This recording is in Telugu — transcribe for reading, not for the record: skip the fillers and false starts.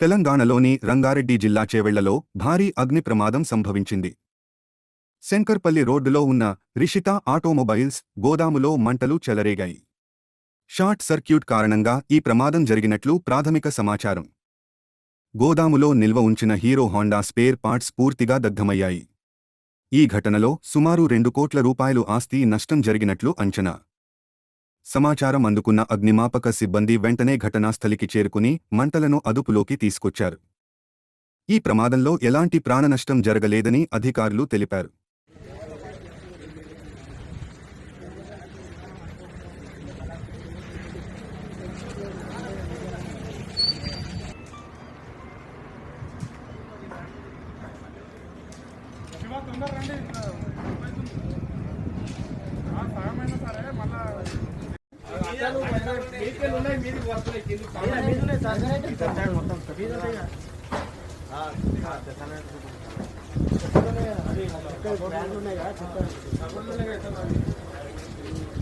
తెలంగాణలోని రంగారెడ్డి జిల్లా చేవెళ్లలో భారీ అగ్ని ప్రమాదం సంభవించింది. శంకర్పల్లి రోడ్డులో ఉన్న రిషిత ఆటోమొబైల్స్ గోదాములో మంటలు చెలరేగాయి. షార్ట్ సర్క్యూట్ కారణంగా ఈ ప్రమాదం జరిగినట్లు ప్రాథమిక సమాచారం. గోదాములో నిల్వ ఉంచిన హీరో హోండా స్పేర్ పార్ట్స్ పూర్తిగా దగ్ధమయ్యాయి. ఈ ఘటనలో సుమారు 2 కోట్ల రూపాయలు ఆస్తి నష్టం జరిగినట్లు అంచనా. సమాచారం అందుకున్న అగ్నిమాపక సిబ్బంది వెంటనే ఘటనాస్థలికి చేరుకుని మంటలను అదుపులోకి తీసుకొచ్చారు. ఈ ప్రమాదంలో ఎలాంటి ప్రాణనష్టం జరగలేదని అధికారులు తెలిపారు. అది